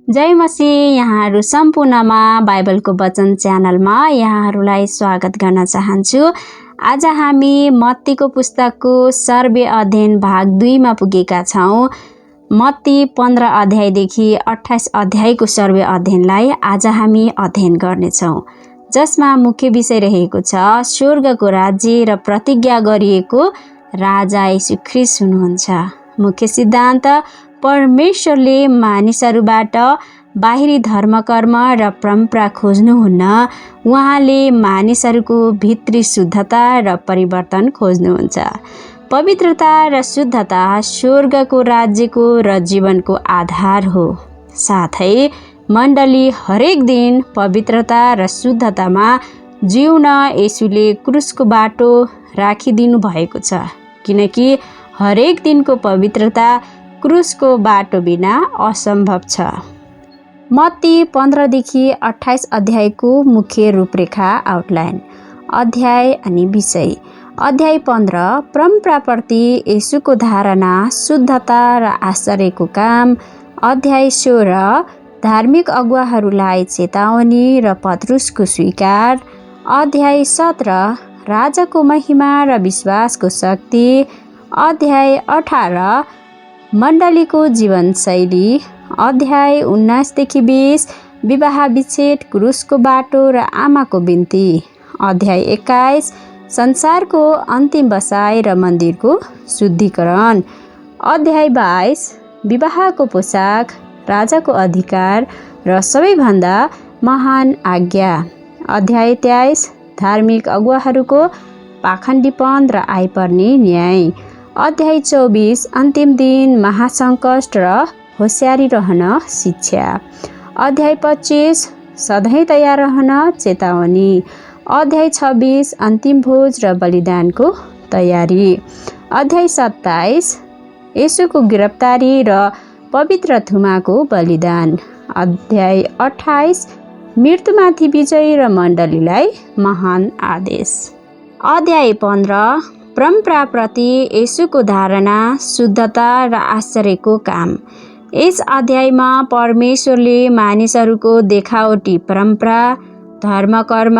जय मसीह। यहाँहरू सम्पूर्णमा बाइबलको वचन च्यानलमा यहाँहरूलाई स्वागत गर्न चाहन्छु। आज हामी मत्तीको पुस्तकको सर्वे अध्ययन भाग 2 मा पुगेका छौँ। मत्ती 15 अध्यायदेखि 28 अध्यायको सर्वे अध्ययनलाई आज हामी अध्ययन गर्नेछौँ, जसमा मुख्य विषय रहेको छ स्वर्गको राज्य र प्रतिज्ञा गरिएको राजा येशू ख्रीष्ट हुनुहुन्छ। मुख्य सिद्धान्त, परमेश्वरले मानिसहरूबाट बाहिरी धर्मकर्म र परम्परा खोज्नुहुन्न, उहाँले मानिसहरूको भित्री शुद्धता र परिवर्तन खोज्नुहुन्छ। पवित्रता र शुद्धता स्वर्गको राज्यको र जीवनको आधार हो। साथै मण्डली हरेक दिन पवित्रता र शुद्धतामा जिउन येशूले क्रुसको बाटो राखिदिनु भएको छ, किनकि हरेक दिनको पवित्रता क्रुसको बाटो बिना असम्भव छ। मत्ती 15 देखि 28 अध्यायको मुख्य रूपरेखा आउटलाइन। अध्याय अनि विषय। अध्याय 15 परम्पराप्रति येशूको धारणा, शुद्धता र आश्चर्यको काम। अध्याय 16 धार्मिक अगुवाहरूलाई चेतावनी र पत्रुसको स्वीकार। अध्याय 17 राजाको महिमा र विश्वासको शक्ति। अध्याय 18 मण्डलीको जीवनशैली। अध्याय 19 देखि 20 विवाह विच्छेद, क्रुसको बाटो र आमाको बिन्ती। अध्याय 21 संसारको अन्तिम बसाइ र मन्दिरको शुद्धिकरण। अध्याय 22 विवाहको पोसाक, राजाको अधिकार र सबैभन्दा महान आज्ञा। अध्याय 23 धार्मिक अगुवाहरूको पाखण्डीपन र आइपर्ने न्याय। अध्याय 24 अन्तिम दिन, महासङ्कट र होसियारी रहन शिक्षा। अध्याय 25 सधैँ तयार रहन चेतावनी। अध्याय 26 अन्तिम भोज र बलिदानको तयारी। अध्याय 27 येशूको गिरफ्तारी र पवित्र थुमाको बलिदान। अध्याय 28 मृत्युमाथि विजय र मण्डलीलाई महान आदेश। अध्याय 15 परम्पराप्रति येशूको धारणा, शुद्धता र आश्चर्यको काम। यस अध्यायमा परमेश्वरले मानिसहरूको देखावटी परम्परा, धर्मकर्म,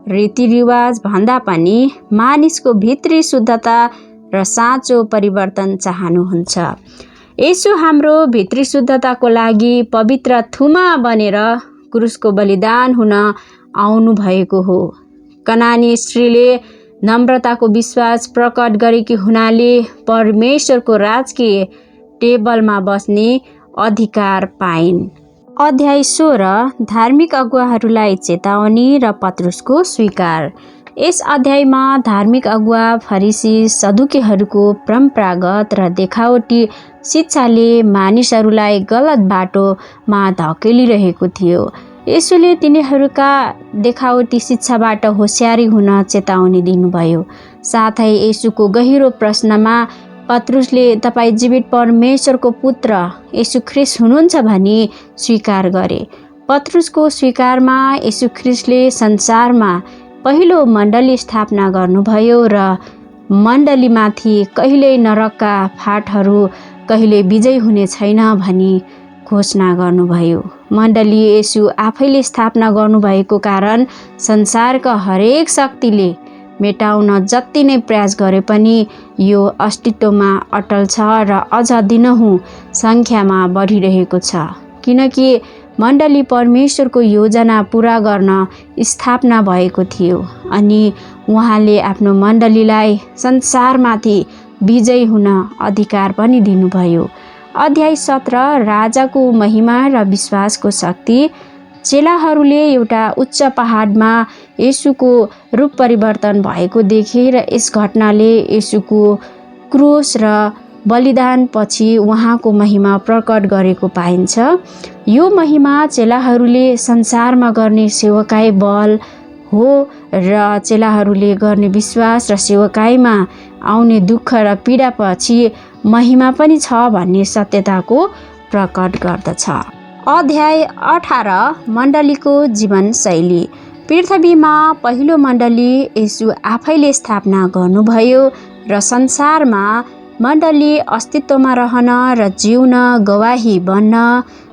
रीतिरिवाज भन्दा पनि मानिसको भित्री शुद्धता र साँचो परिवर्तन चाहनुहुन्छ। येशू हाम्रो भित्री शुद्धताको लागि पवित्र थुमा बनेर क्रुसको बलिदान हुन आउनु भएको हो। कनानी स्त्रीले नम्रताको विश्वास प्रकट गरेकी हुनाले परमेश्वरको राजकीय टेबलमा बस्ने अधिकार पाइन्। अध्याय 16 धार्मिक अगुवाहरूलाई चेतावनी र पत्रुसको स्वीकार। यस अध्यायमा धार्मिक अगुवा फरिसी सदुकीहरूको परम्परागत र देखावटी शिक्षाले मानिसहरूलाई गलत बाटोमा धकेलिरहेको थियो। येशूले तिनीहरूका देखावटी शिक्षाबाट होसियारी हुन चेतावनी दिनुभयो। साथै येशूको गहिरो प्रश्नमा पत्रुसले तपाईँ जीवित परमेश्वरको पुत्र येशू ख्रीष्ट हुनुहुन्छ भनी स्वीकार गरे। पत्रुसको स्वीकारमा येशू ख्रीष्टले संसारमा पहिलो मण्डली स्थापना गर्नुभयो र मण्डलीमाथि कहिल्यै नरकका फाटहरू कहिले विजय हुने छैन भनी घोषणा गर्नुभयो। मण्डली येशू आफैले स्थापना गर्नुभएको कारण संसारका हरेक शक्तिले मेटाउन जति नै प्रयास गरे पनि यो अस्तित्वमा अटल छ र अझ दिनहुँ सङ्ख्यामा बढिरहेको छ, किनकि मण्डली परमेश्वरको योजना पुरा गर्न स्थापना भएको थियो अनि उहाँले आफ्नो मण्डलीलाई संसारमाथि विजयी हुन अधिकार पनि दिनुभयो। अध्याय 17 राजाको महिमा र विश्वासको शक्ति। चेलाहरूले एउटा उच्च पहाडमा येशूको रूप परिवर्तन भएको देखे र यस घटनाले येशूको क्रुस र बलिदान पछि उहाँको महिमा प्रकट गरेको पाइन्छ। यो महिमा चेलाहरूले संसारमा गर्ने सेवकाई बल हो र चेलाहरूले गर्ने विश्वास र सेवकाईमा आउने दुःख र पीडा पछि महिमा पनि छ भन्ने सत्यताको प्रकट गर्दछ। अध्याय 18 मण्डलीको जीवनशैली। पृथ्वीमा पहिलो मण्डली येशू आफैले स्थापना गर्नुभयो र संसारमा मण्डली अस्तित्वमा रहन र जिउन, गवाही बन्न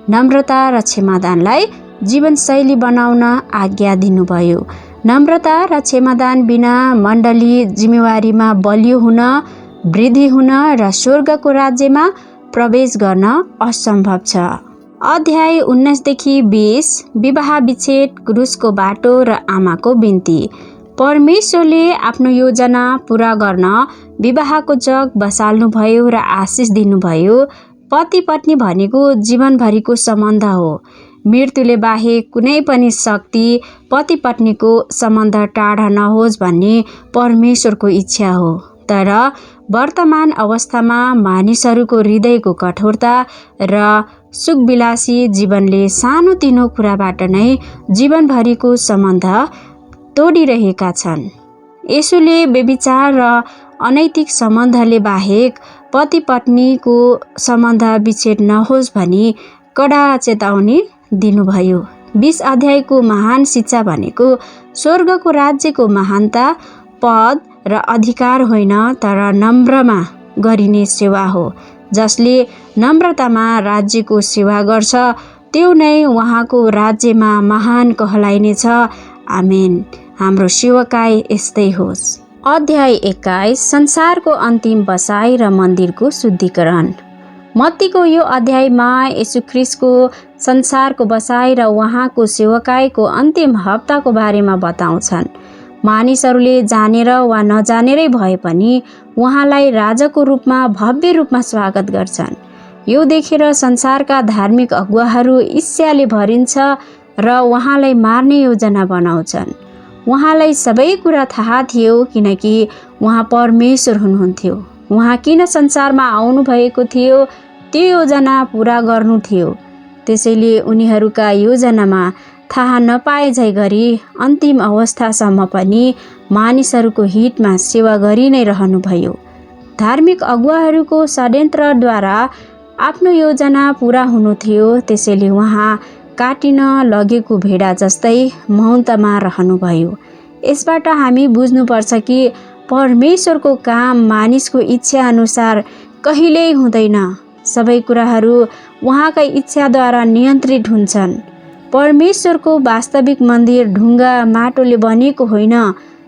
नम्रता र क्षमादानलाई जीवनशैली बनाउन आज्ञा दिनुभयो। नम्रता र क्षमादान बिना मण्डली जिम्मेवारीमा बलियो हुन, वृद्धि हुन र स्वर्गको राज्यमा प्रवेश गर्न असम्भव छ। अध्याय 19देखि 20 विवाह विच्छेद, क्रुसको बाटो र आमाको बिन्ती। परमेश्वरले आफ्नो योजना पूरा गर्न विवाहको जग बसाल्नुभयो र आशिष दिनुभयो। पति पत्नी भनेको जीवनभरिको सम्बन्ध हो। मृत्युले बाहेक कुनै पनि शक्ति पति पत्नीको सम्बन्ध टाढा नहोस् भन्ने परमेश्वरको इच्छा हो। तर वर्तमान अवस्थामा मानिसहरूको हृदयको कठोरता र सुखविलासी जीवनले सानोतिनो कुराबाट नै जीवनभरिको सम्बन्ध तोडिरहेका छन्। येशूले व्यभिचार र अनैतिक सम्बन्धले बाहेक पति पत्नीको सम्बन्ध विच्छेद नहोस् भनी कडा चेतावनी दिनुभयो। 20 अध्यायको महान शिक्षा भनेको स्वर्गको राज्यको महानता पद र अधिकार होइन, तर नम्रमा गरिने सेवा हो। जसले नम्रतामा राज्यको सेवा गर्छ त्यो नै उहाँको राज्यमा महान कहलाइनेछ। आमेन। हाम्रो सेवकाई यस्तै होस्। अध्याय 21 संसारको अन्तिम बसाई र मन्दिरको शुद्धिकरण। मत्तीको यो अध्यायमा येशू ख्रीष्टको संसारको बसाई र उहाँको सेवकाईको अन्तिम हप्ताको बारेमा बताउँछन्। मानिसहरूले जानेर वा नजानेरै भए पनि उहाँलाई राजाको रूपमा भव्य रूपमा स्वागत गर्छन्। यो देखेर संसारका धार्मिक अगुवाहरू ईर्ष्याले भरिन्छ र उहाँलाई मार्ने योजना बनाउँछन्। उहाँलाई सबै कुरा थाहा थियो, किनकि उहाँ परमेश्वर हुनुहुन्थ्यो। उहाँ किन संसारमा आउनुभएको थियो त्यो योजना पूरा गर्नु थियो। त्यसैले उनीहरूका योजनामा थाहा नपाए झै गरी अन्तिम अवस्थासम्म पनि मानिसहरूको हितमा सेवा गरि नै रहनुभयो। धार्मिक अगुवाहरूको षड्यन्त्रद्वारा आफ्नो योजना पूरा हुनु थियो। त्यसैले उहाँ काटिन लगेको भेडा जस्तै मौनतामा रहनुभयो। यसबाट हामी बुझ्नुपर्छ कि परमेश्वरको काम मानिसको इच्छा अनुसार कहिल्यै हुँदैन। सबै कुराहरू उहाँकै इच्छाद्वारा नियन्त्रित हुन्छन्। परमेश्वरको वास्तविक मन्दिर ढुङ्गा माटोले बनेको होइन,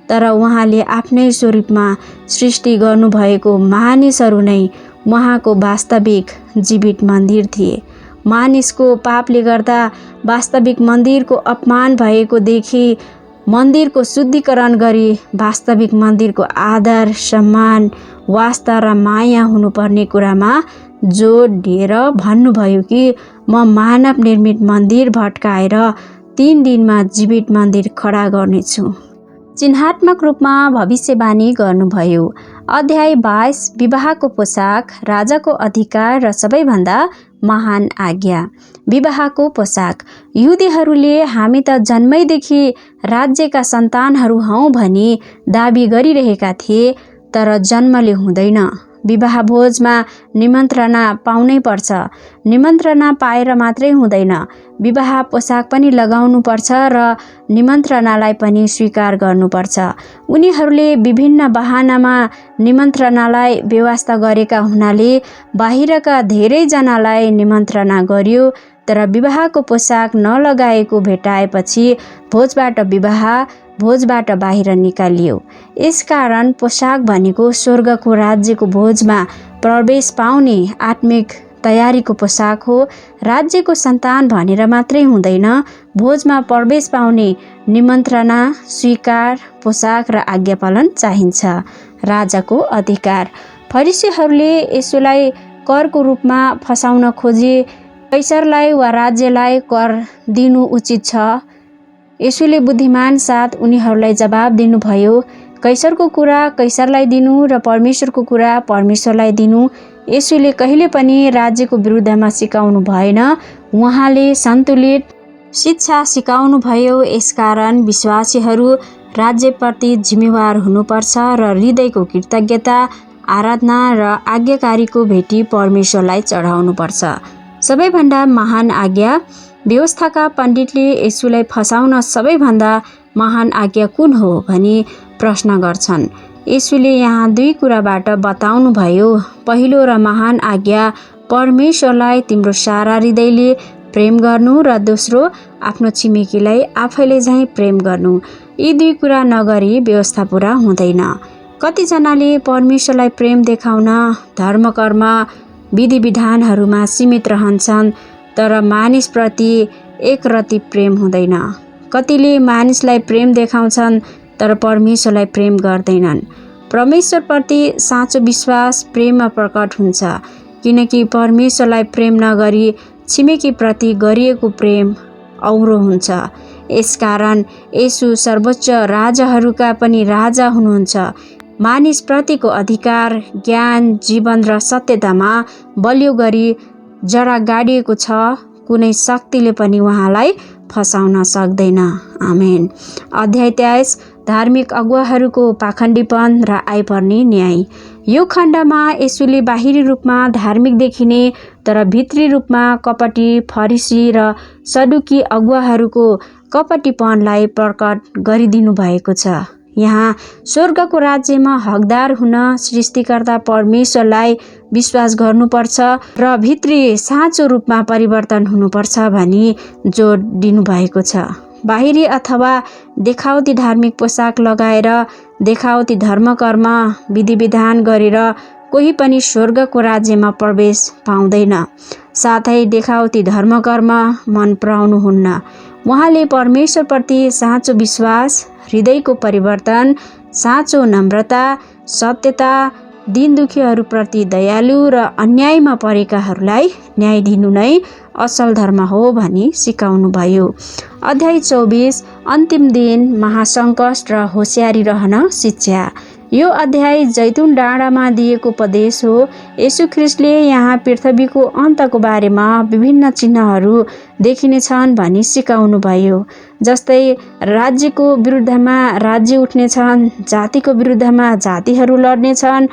तर उहाँले आफ्नै स्वरूपमा सृष्टि गर्नुभएको मानिसहरू नै उहाँको वास्तविक जीवित मन्दिर थिए। मानिसको पापले गर्दा वास्तविक मन्दिरको अपमान भएको देखि मन्दिरको शुद्धिकरण गरी वास्तविक मन्दिरको आदर, सम्मान, वास्ता र माया हुनुपर्ने कुरामा जोड दिएर भन्नुभयो कि म मानव निर्मित मन्दिर भत्काएर 3 दिनमा जीवित मन्दिर खडा गर्नेछु। चिन्हात्मक रूपमा भविष्यवाणी गर्नुभयो। अध्याय 22 विवाहको पोसाक, राजाको अधिकार र सबैभन्दा महान आज्ञा। विवाहको पोसाक। युदेहरूले हामी त जन्मैदेखि राज्यका सन्तानहरू हौँ भनी दाबी गरिरहेका थिए, तर जन्मले हुँदैन। विवाह भोजमा निमन्त्रणा पाउनै पर्छ। निमन्त्रणा पाएर मात्रै हुँदैन, विवाह पोसाक पनि लगाउनु पर्छ र निमन्त्रणालाई पनि स्वीकार गर्नुपर्छ। उनीहरूले विभिन्न बहानामा निमन्त्रणालाई व्यवस्था गरेका हुनाले बाहिरका धेरैजनालाई निमन्त्रणा गरियो, तर विवाहको पोसाक नलगाएको भेटाएपछि भोजबाट बाहिर निकालियो। यसकारण पोसाक भनेको स्वर्गको राज्यको भोजमा प्रवेश पाउने आत्मिक तयारीको पोसाक हो। राज्यको सन्तान भनेर मात्रै हुँदैन, भोजमा प्रवेश पाउने निमन्त्रणा, स्वीकार, पोसाक र आज्ञापालन चाहिन्छ। राजाको अधिकार। फरिसीहरूले येशूलाई करको रूपमा फसाउन खोजे। कैसरलाई वा राज्यलाई कर दिनु उचित छ। येशूले बुद्धिमान साथ उनीहरूलाई जवाब दिनुभयो, कैसरको कुरा कैसरलाई दिनु र परमेश्वरको कुरा परमेश्वरलाई दिनु। येशूले कहिले पनि राज्यको विरुद्धमा सिकाउनु भएन। उहाँले सन्तुलित शिक्षा सिकाउनु भयो। यसकारण विश्वासीहरू राज्यप्रति जिम्मेवार हुनुपर्छ र हृदयको कृतज्ञता, आराधना र आज्ञाकारीको भेटी परमेश्वरलाई चढाउनुपर्छ। सबैभन्दा महान आज्ञा। व्यवस्थाका पण्डितले येशूलाई फसाउन सबैभन्दा महान आज्ञा कुन हो भनी प्रश्न गर्छन्। येशूले यहाँ 2 कुराबाट बताउनुभयो। पहिलो र महान आज्ञा, परमेश्वरलाई तिम्रो सारा हृदयले, प्रेम गर्नु र दोस्रो आफ्नो छिमेकीलाई आफैले झैँ प्रेम गर्नु। यी दुई कुरा नगरी व्यवस्था पुरा हुँदैन। कतिजनाले परमेश्वरलाई प्रेम देखाउन धर्मकर्म विधि विधानहरूमा सीमित रहन्छन्, तर मानिसप्रति एकरति प्रेम हुँदैन। कतिले मानिसलाई प्रेम देखाउँछन् तर परमेश्वरलाई प्रेम गर्दैनन्। परमेश्वरप्रति साँचो विश्वास प्रेममा प्रकट हुन्छ, किनकि परमेश्वरलाई प्रेम नगरी छिमेकीप्रति गरिएको प्रेम औरो हुन्छ। यसकारण येशू सर्वोच्च राजाहरूका पनि राजा हुनुहुन्छ। मानिसप्रतिको अधिकार, ज्ञान, जीवन र सत्यतामा बलियो गरी जरा गाडिएको छ। कुनै शक्तिले पनि उहाँलाई फसाउन सक्दैन। आमेन। अध्याय 23 धार्मिक अगुवाहरूको पाखण्डीपन र आइपर्ने न्याय। यो खण्डमा येशूले बाहिरी रूपमा धार्मिक देखिने तर भित्री रूपमा कपटी फरिसी र सदुकी अगुवाहरूको कपटीपनलाई प्रकट गरिदिनु भएको छ। यहाँ स्वर्गको राज्यमा हकदार हुन सृष्टिकर्ता परमेश्वरलाई विश्वास गर्नुपर्छ र भित्री साँचो रूपमा परिवर्तन हुनुपर्छ भनी जोड दिनुभएको छ। बाहिरी अथवा देखावटी धार्मिक पोसाक लगाएर देखावटी धर्मकर्म विधि विधान गरेर कोही पनि स्वर्गको राज्यमा प्रवेश पाउँदैन। साथै देखावटी धर्मकर्म मन पराउनुहुन्न। उहाँले परमेश्वरप्रति साँचो विश्वास, हृदयको परिवर्तन, साँचो नम्रता, सत्यता, दीन दुखीहरूप्रति दयालु र अन्यायमा परेकाहरूलाई न्याय दिनु नै असल धर्म हो भनी सिकाउनुभयो। अध्याय 24 अन्तिम दिन महासङ्कट र होसियारी रहन शिक्षा। यो अध्याय जैतुन डाँडामा दिएको उपदेश हो। येशू ख्रिस्टले यहाँ पृथ्वीको अन्तको बारेमा विभिन्न चिन्हहरू देखिनेछन् भनी सिकाउनु भयो। जस्तै राज्यको विरुद्धमा राज्य उठ्नेछन्, जातिको विरुद्धमा जातिहरू लड्नेछन्,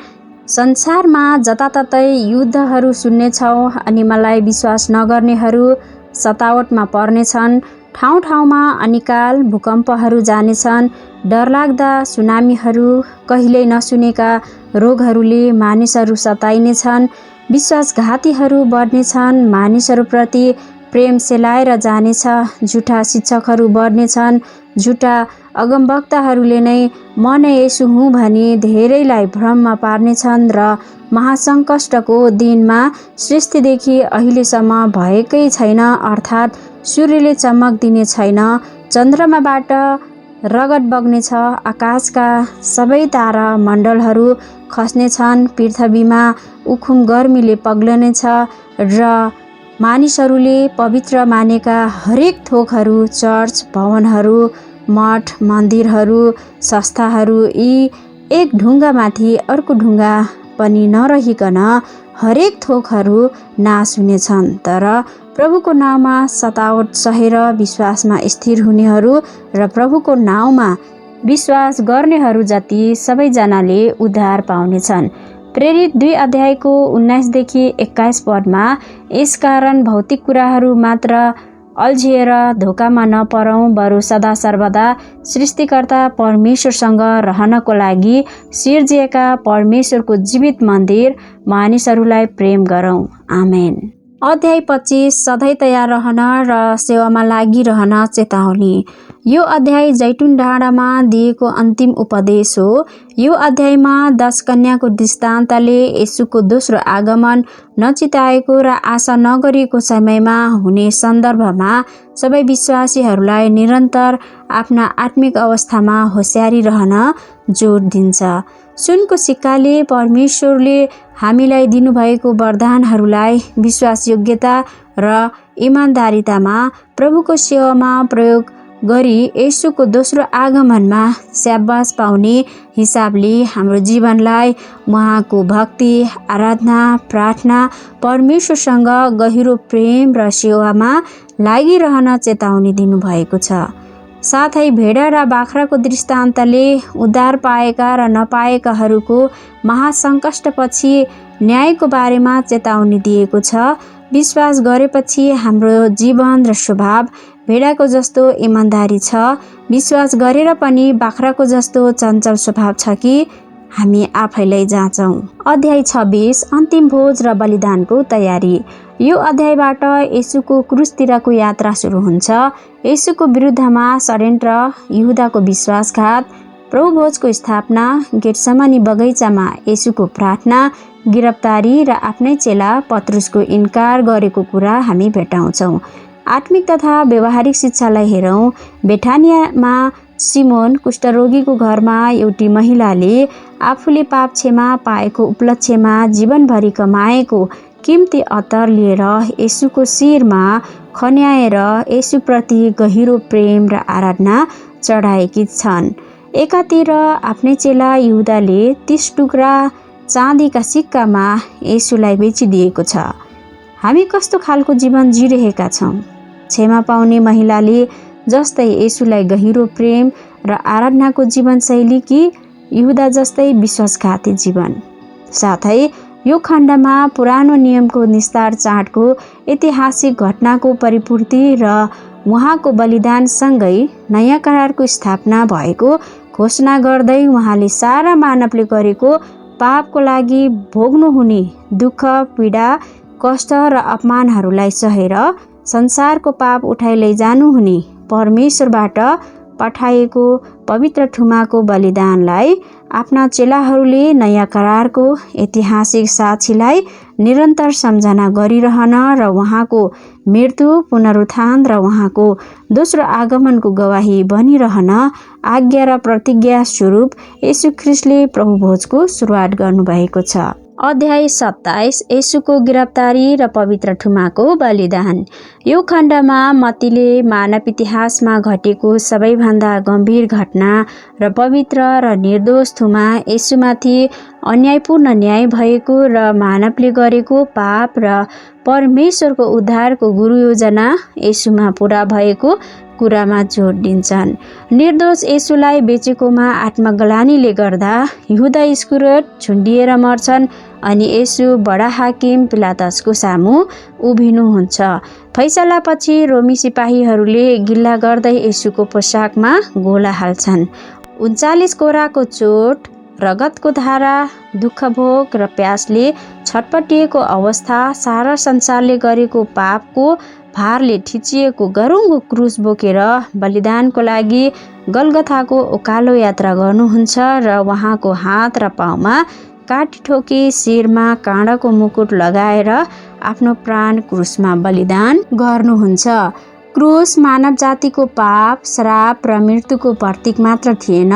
संसारमा जताततै युद्धहरू सुन्नेछौँ अनि मलाई विश्वास नगर्नेहरू सतावटमा पर्नेछन्। ठाउँ ठाउँमा अनिकाल भूकम्पहरू जानेछन्। डरलाग्दा सुनामीहरू, कहिल्यै नसुनेका रोगहरूले मानिसहरू सताइनेछन्। विश्वासघातीहरू बढ्नेछन्। मानिसहरूप्रति प्रेम सेलाएर जानेछ। झुटा शिक्षकहरू बढ्नेछन्। झुटा अगमवक्ताहरूले नै म नै येशू हुँ भनी धेरैलाई भ्रममा पार्नेछन् र महासङ्कटको दिनमा सृष्टिदेखि अहिलेसम्म भएकै छैन, अर्थात् सूर्यले चमक दिने छैन, चन्द्रमाबाट रगत बग्नेछ, आकाशका सबै तारा मण्डलहरू खस्नेछन्, पृथ्वीमा उखुम गर्मीले पग्लनेछ र मानिसहरूले पवित्र मानेका हरेक थोकहरू, चर्च, भवनहरू, मठ, मन्दिरहरू, संस्थाहरू यी एक ढुङ्गामाथि अर्को ढुङ्गा पनि नरहिकन हरेक थोकहरू नाश हुनेछन्। तर प्रभुको नाउँमा सतावट सहेर विश्वासमा स्थिर हुनेहरू र प्रभुको नाउँमा विश्वास गर्नेहरू जति सबैजनाले उद्धार पाउनेछन्। प्रेरित 2 अध्यायको 19देखि 21 पदमा यसकारण भौतिक कुराहरू मात्र अल्झिएर धोकामा नपरौँ, बरु सदा सर्वदा सृष्टिकर्ता परमेश्वरसँग रहनको लागि सिर्जिएका परमेश्वरको जीवित मन्दिर मानिसहरूलाई प्रेम गरौँ। आमेन। अध्याय 25 सधैँ तयार रहन र सेवामा लागिरहन चेतावनी। यो अध्याय जैतुन डाँडामा दिएको अन्तिम उपदेश हो। यो अध्यायमा 10 कन्याको दृष्टान्तले येशूको दोस्रो आगमन नचिताएको र आशा नगरिएको समयमा हुने सन्दर्भमा सबै विश्वासीहरूलाई निरन्तर आफ्ना आत्मिक अवस्थामा होसियारी रहन जोड दिन्छ। सुनको सिक्काले परमेश्वरले हामीलाई दिनुभएको वरदानहरूलाई विश्वासयोग्यता र इमान्दारितामा प्रभुको सेवामा प्रयोग गरी येशूको दोस्रो आगमनमा स्याबास पाउने हिसाबले हाम्रो जीवनलाई उहाँको भक्ति, आराधना, प्रार्थना, परमेश्वरसँग गहिरो प्रेम र सेवामा लागिरहन चेतावनी दिनुभएको छ। साथै भेडा र बाख्राको दृष्टान्तले उद्धार पाएका र नपाएकाहरूको महासङ्कटपछि न्यायको बारेमा चेतावनी दिएको छ। विश्वास गरेपछि हाम्रो जीवन र स्वभाव भेडाको जस्तो इमान्दारी छ, विश्वास गरेर पनि बाख्राको जस्तो चञ्चल स्वभाव छ कि हामी आफैलाई जाँचौँ। अध्याय 26 अन्तिम भोज र बलिदानको तयारी। यो अध्यायबाट येशूको क्रुसतिरको यात्रा सुरु हुन्छ। येशूको विरुद्धमा षड्यन्त्र, यहुदाको विश्वासघात, प्रभु भोजको स्थापना, गेटसमानी बगैँचामा येशूको प्रार्थना, गिरफ्तारी र आफ्नै चेला पत्रुसको इन्कार गरेको कुरा हामी भेटाउँछौँ। आत्मिक तथा व्यवहारिक शिक्षालाई हेरौँ। बेठानियामा सिमोन कुष्ठरोगीको घरमा एउटी महिलाले आफूले पाप क्षमा पाएको उपलक्ष्यमा जीवनभरि कमाएको किम्ती अत्तर लिएर येशूको शिरमा खन्याएर येशूप्रति गहिरो प्रेम र आराधना चढाएकी छन्। एकातिर आफ्नै चेला यहुदाले 30 टुक्रा चाँदीका सिक्कामा येशूलाई बेचिदिएको छ। हामी कस्तो खालको जीवन जिरहेका छौँ? क्षमा पाउने महिलाले जस्तै येशूलाई गहिरो प्रेम र आराधनाको जीवनशैली कि यहुदा जस्तै विश्वासघाती जीवन? साथै यो खण्डमा पुरानो नियमको निस्तार चाडको ऐतिहासिक घटनाको परिपूर्ति र उहाँको बलिदानसँगै नयाँ करारको स्थापना भएको घोषणा गर्दै उहाँले सारा मानवले गरेको पापको लागि भोग्नुहुने दुःख, पीडा, कष्ट र अपमानहरूलाई सहेर संसारको पाप उठाइ लैजानुहुने परमेश्वरबाट पठाएको पवित्र ठुमाको बलिदानलाई आफ्ना चेलाहरूले नयाँ करारको ऐतिहासिक साक्षीलाई निरन्तर सम्झना गरिरहन र उहाँको मृत्यु, पुनरुत्थान र उहाँको दोस्रो आगमनको गवाही बनिरहन आज्ञा र प्रतिज्ञा स्वरूप येशू ख्रिस्टले प्रभु भोजको सुरुवात गर्नुभएको छ। अध्याय 27 येशूको गिरफ्तारी र पवित्र ठुमाको बलिदान। यो खण्डमा मत्तीले मानव इतिहासमा घटेको सबैभन्दा गम्भीर घटना र पवित्र र निर्दोष ठुमा येशूमाथि अन्यायपूर्ण न्याय भएको र मानवले गरेको पाप र परमेश्वरको उद्धारको गुरु योजना येशूमा पूरा भएको कुरामा जोड दिन्छन्। निर्दोष येशूलाई बेचेकोमा आत्मग्लानीले गर्दा यहुदा इस्करियोट छुन्डिएर मर्छन् अनि येशू बडा हाकिम पिलातसको सामु उभिनुहुन्छ। फैसलापछि रोमी सिपाहीहरूले गिल्ला गर्दै येशूको पोसाकमा गोला हाल्छन्। 39 कोराको चोट, रगतको धारा, दुःखभोग र प्यासले छटपटिएको अवस्था, सारा संसारले गरेको पापको भारले ठिचिएको गरुङको क्रुस बोकेर बलिदानको लागि गलगथाको उकालो यात्रा गर्नुहुन्छ र उहाँको हात र पाउमा काटी ठोकी शिरमा काँडाको मुकुट लगाएर आफ्नो प्राण क्रुसमा बलिदान गर्नुहुन्छ। क्रुस मानव जातिको पाप, श्राप र मृत्युको प्रतीक मात्र थिएन,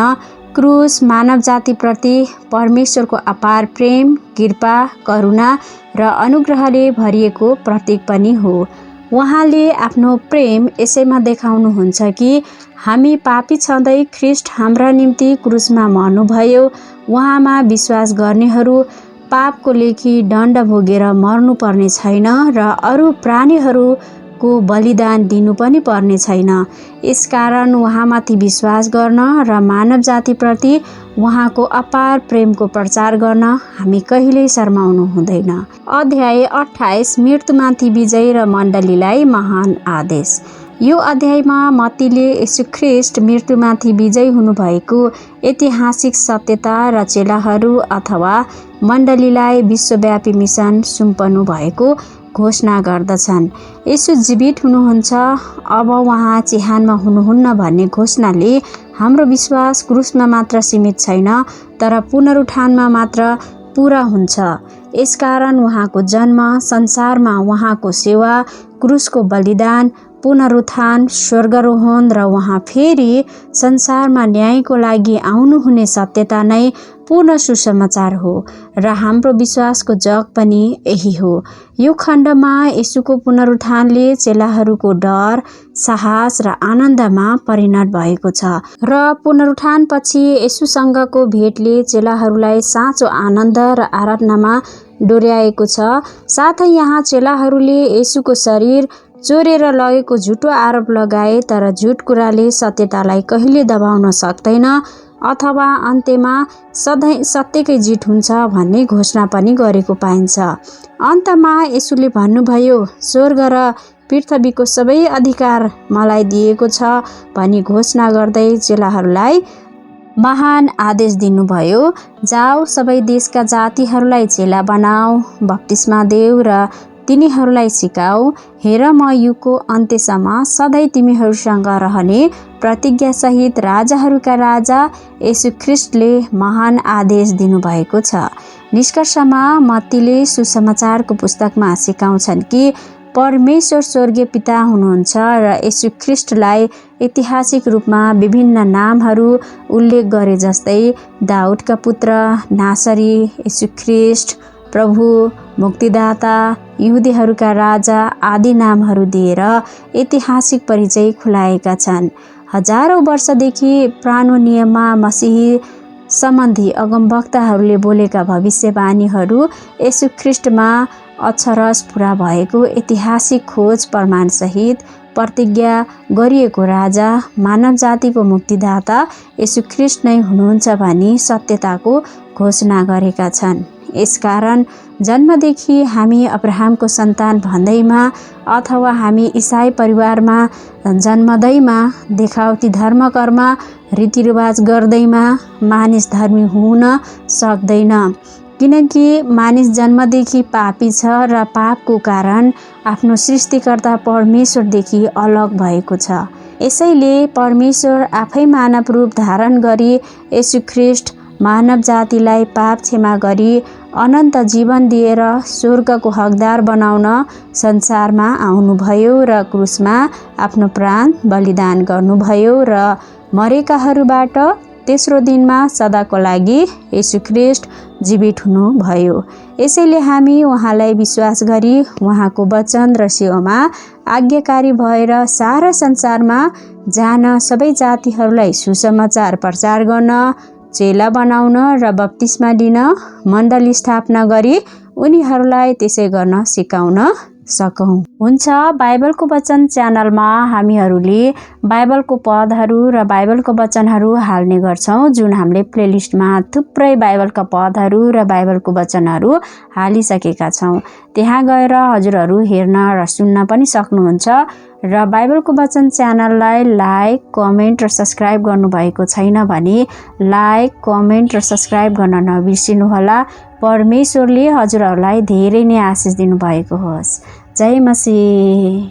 क्रुस मानव जातिप्रति परमेश्वरको अपार प्रेम, कृपा, करुणा र अनुग्रहले भरिएको प्रतीक पनि हो। उहाँले आफ्नो प्रेम यसैमा देखाउनुहुन्छ कि हामी पापी छँदै ख्रिस्ट हाम्रा निम्ति क्रुसमा मर्नुभयो। उहाँमा विश्वास गर्नेहरू पापको लेखी दण्ड भोगेर मर्नुपर्ने छैन र अरू प्राणीहरूको बलिदान दिनु पनि पर्ने छैन। यसकारण उहाँमाथि विश्वास गर्न र मानव जातिप्रति उहाँको अपार प्रेमको प्रचार गर्न हामी कहिल्यै शर्माउनु हुँदैन। अध्याय 28 मृत्युमाथि विजय र मण्डलीलाई महान आदेश। यो अध्यायमा मत्तीले येशू ख्रिस्ट मृत्युमाथि विजय हुनुभएको ऐतिहासिक सत्यता र चेलाहरू अथवा मण्डलीलाई विश्वव्यापी मिसन सुम्पनु भएको घोषणा गर्दछन्। येशू जीवित हुनुहुन्छ, अब उहाँ चिहानमा हुनुहुन्न भन्ने घोषणाले हाम्रो विश्वास क्रुसमा मात्र सीमित छैन तर पुनरुत्थानमा मात्र पूरा हुन्छ। यसकारण उहाँको जन्म, संसारमा उहाँको सेवा, क्रुसको बलिदान, पुनरुत्थान, स्वर्गारोहण र उहाँ फेरि संसारमा न्यायको लागि आउनुहुने सत्यता नै पूर्ण सुसमाचार हो र हाम्रो विश्वासको जग पनि यही हो। यो खण्डमा येशूको पुनरुत्थानले चेलाहरूको डर, साहस र आनन्दमा परिणत भएको छ र पुनरुत्थानपछि येशूसँगको भेटले चेलाहरूलाई साँचो आनन्द र आराधनामा डोर्याएको छ। साथै यहाँ चेलाहरूले येशूको शरीर चोरेर लगेको झुटो आरोप लगाए तर झुट कुराले सत्यतालाई कहिले दबाउन सक्दैन अथवा अन्त्यमा सधैँ सत्यकै जित हुन्छ भन्ने घोषणा पनि गरेको पाइन्छ। अन्तमा येशूले भन्नुभयो, स्वर्ग र पृथ्वीको सबै अधिकार मलाई दिएको छ भनी घोषणा गर्दै चेलाहरूलाई महान आदेश दिनुभयो। जाऊ, सबै देशका जातिहरूलाई चेला बनाऊ, बप्तिस्मा देऊ र तिनीहरूलाई सिकाऊ, हेर म युगको अन्त्यसम्म सधैँ तिमीहरूसँग रहने प्रतिज्ञासहित राजाहरूका राजा येशू ख्रिस्टले महान आदेश दिनुभएको छ। निष्कर्षमा मत्तीले सुसमाचारको पुस्तकमा सिकाउँछन् कि परमेश्वर स्वर्गीय पिता हुनुहुन्छ र येशू ख्रिस्टलाई ऐतिहासिक रूपमा विभिन्न नामहरू उल्लेख गरे जस्तै दाउदका पुत्र, नासरी, येशू ख्रिस्ट, प्रभु, मुक्तिदाता, यहुदीहरूका राजा आदि नामहरू दिएर ऐतिहासिक परिचय खुलाएका छन्। हजारौं वर्षदेखि पुरानो नियममा मसीही सम्बन्धी अगमवक्ताहरूले बोलेका भविष्यवाणीहरू येशू ख्रिस्टमा अक्षरश पुरा भएको ऐतिहासिक खोज प्रमाणसहित प्रतिज्ञा गरिएको राजा, मानव जातिको मुक्तिदाता येशू ख्रिस्ट नै हुनुहुन्छ भनी सत्यताको घोषणा गरेका छन्। यसकारण जन्मदेखि हामी अब्राहमको सन्तान भन्दैमा अथवा हामी इसाई परिवारमा जन्मदैमा देखावटी धर्मकर्म रीतिरिवाज गर्दैमा मानिस धर्मी हुन सक्दैन, किनकि मानिस जन्मदेखि पापी छ र पापको कारण आफ्नो सृष्टिकर्ता परमेश्वरदेखि अलग भएको छ। यसैले परमेश्वर आफै मानव रूप धारण गरी येशू ख्रिस्ट मानव जातिलाई पाप क्षमा गरी अनन्त जीवन दिएर स्वर्गको हकदार बनाउन संसारमा आउनुभयो र क्रुसमा आफ्नो प्राण बलिदान गर्नुभयो र मरेकाहरूबाट तेस्रो दिनमा सदाको लागि येशू ख्रिस्ट जीवित हुनुभयो। यसैले हामी उहाँलाई विश्वास गरी उहाँको वचन र सेवामा आज्ञाकारी भएर सारा संसारमा जान, सबै जातिहरूलाई सुसमाचार प्रचार गर्न, चेला बनाउन र बप्तिस्मा दिन मण्डली स्थापना गरी उनीहरूलाई त्यसै गर्न सिकाउन सकौँ। हुन्छ, बाइबलको वचन च्यानलमा हामीहरूले बाइबलको पदहरू र बाइबलको वचनहरू हाल्ने गर्छौँ, जुन हामीले प्लेलिस्टमा थुप्रै बाइबलका पदहरू र बाइबलको वचनहरू हालिसकेका छौँ। त्यहाँ गएर हजुरहरू हेर्न र सुन्न पनि सक्नुहुन्छ। र बाइबलको वचन च्यानललाई लाइक, कमेन्ट र सब्सक्राइब गर्नुभएको छैन भने लाइक, कमेन्ट र सब्सक्राइब गर्न नबिर्सिनुहोला। परमेश्वरले हजुरहरूलाई धेरै नै आशिष दिनुभएको होस्। जय मसीह।